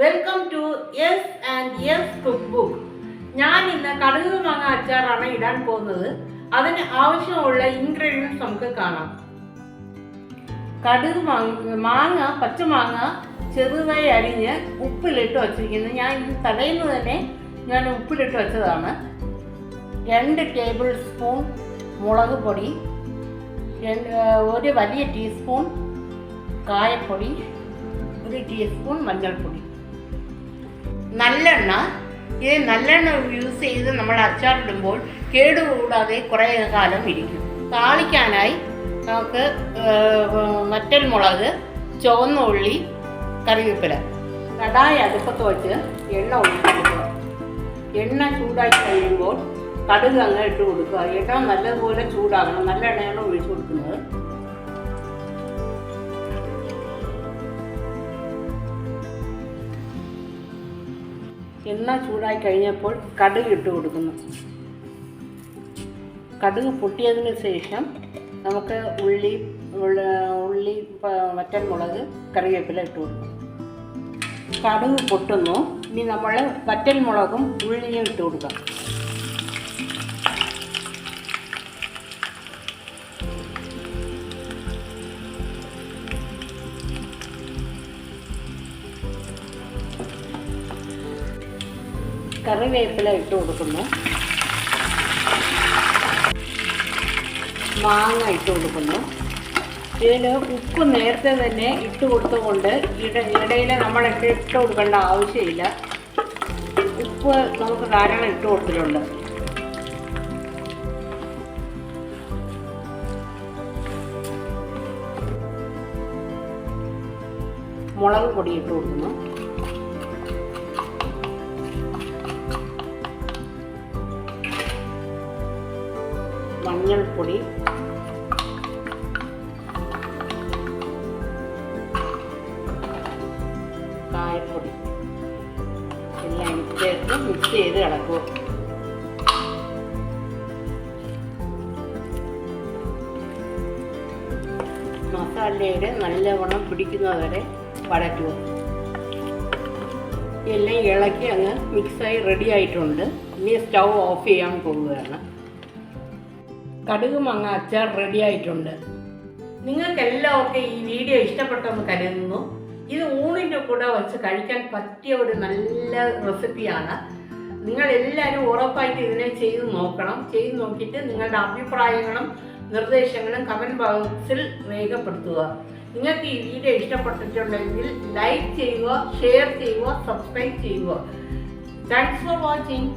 Welcome to yes and yes cook book. ഞാൻ ഇന്ന് കടുക് മാങ്ങ അച്ചാറാണ് ഇടാൻ പോകുന്നത്. അതിന് ആവശ്യമുള്ള ഇൻഗ്രീഡിയൻസ് നമുക്ക് കാണാം. കടുക് മാങ്ങ പച്ചമാങ്ങ ചെറുതായി അരിഞ്ഞ് ഉപ്പിലിട്ട് വച്ചിരിക്കുന്നത്. ഞാൻ തലേന്ന് തന്നെ ഞാൻ ഉപ്പിലിട്ട് വെച്ചതാണ്. 2 ടേബിൾ സ്പൂൺ മുളക് പൊടി, 1 വലിയ ടീസ്പൂൺ കായപ്പൊടി, 1 ടീസ്പൂൺ മഞ്ഞൾപ്പൊടി, നല്ലെണ്ണ. ഇത് നല്ലെണ്ണ യൂസ് ചെയ്ത് നമ്മൾ അച്ചാറിടുമ്പോൾ കേടുകൂടാതെ കുറേ കാലം ഇരിക്കും. താളിക്കാനായി നമുക്ക് വറ്റൽ മുളക്, ചുവന്ന ഉള്ളി, കറിവേപ്പില. കടായി അടുപ്പത്ത് വെച്ച് എണ്ണ ഒഴിച്ച് കൊടുക്കുക. എണ്ണ ചൂടായി കഴിയുമ്പോൾ കടുക് അങ്ങ് ഇട്ട് കൊടുക്കുക. എണ്ണ നല്ലതുപോലെ ചൂടാകണം. നല്ല എണ്ണയാണ് ഒഴിച്ചു കൊടുക്കുന്നത്. എണ്ണ ചൂടായി കഴിഞ്ഞപ്പോൾ കടുക് ഇട്ട് കൊടുക്കുന്നു. കടുക് പൊട്ടിയതിന് ശേഷം നമുക്ക് ഉള്ളി, വറ്റൽ മുളക്, കറിവേപ്പില ഇട്ട് കൊടുക്കും. കടുക് പൊട്ടുന്നു. ഇനി നമ്മൾ വറ്റൽ മുളകും ഉള്ളിയും ഇട്ട് കൊടുക്കാം. കറിവേപ്പില ഇട്ട് കൊടുക്കുന്നു. മാങ്ങ ഇട്ട് കൊടുക്കുന്നു. ഇതിൽ ഉപ്പ് നേരത്തെ തന്നെ ഇട്ട് കൊടുത്തുകൊണ്ട് ഇടയിൽ നമ്മൾ ഇട്ട് കൊടുക്കേണ്ട ആവശ്യമില്ല. ഉപ്പ് നമുക്ക് ധാരാളം ഇട്ട് കൊടുത്തിട്ടുണ്ട്. മുളക് പൊടി ഇട്ട് കൊടുക്കുന്നു. മഞ്ഞൾപ്പൊടി, കായപ്പൊടി എല്ലാം ചേർത്ത് മിക്സ് ചെയ്ത് ഇളക്കുക. മസാലയുടെ നല്ലവണ്ണം പിടിക്കുന്നതുവരെ വഴറ്റുക. എല്ലാം ഇളക്കി അങ്ങ് മിക്സായി റെഡി ആയിട്ടുണ്ട്. ഇനി സ്റ്റൗ ഓഫ് ചെയ്യാൻ പോവുകയാണ്. കടുക് മാങ്ങ അച്ചാർ റെഡി ആയിട്ടുണ്ട്. നിങ്ങൾക്ക് എല്ലാവർക്കും ഈ വീഡിയോ ഇഷ്ടപ്പെട്ടെന്ന് കരുതുന്നു. ഇത് ഊണിൻ്റെ കൂടെ വെച്ച് കഴിക്കാൻ പറ്റിയ ഒരു നല്ല റെസിപ്പിയാണ്. നിങ്ങളെല്ലാവരും ഉറപ്പായിട്ട് ഇതിനെ ചെയ്ത് നോക്കണം. ചെയ്ത് നോക്കിയിട്ട് നിങ്ങളുടെ അഭിപ്രായങ്ങളും നിർദ്ദേശങ്ങളും കമൻറ്റ് ബോക്സിൽ രേഖപ്പെടുത്തുക. നിങ്ങൾക്ക് ഈ വീഡിയോ ഇഷ്ടപ്പെട്ടിട്ടുണ്ടെങ്കിൽ ലൈക്ക് ചെയ്യുക, ഷെയർ ചെയ്യുക, സബ്സ്ക്രൈബ് ചെയ്യുക. Thanks for watching.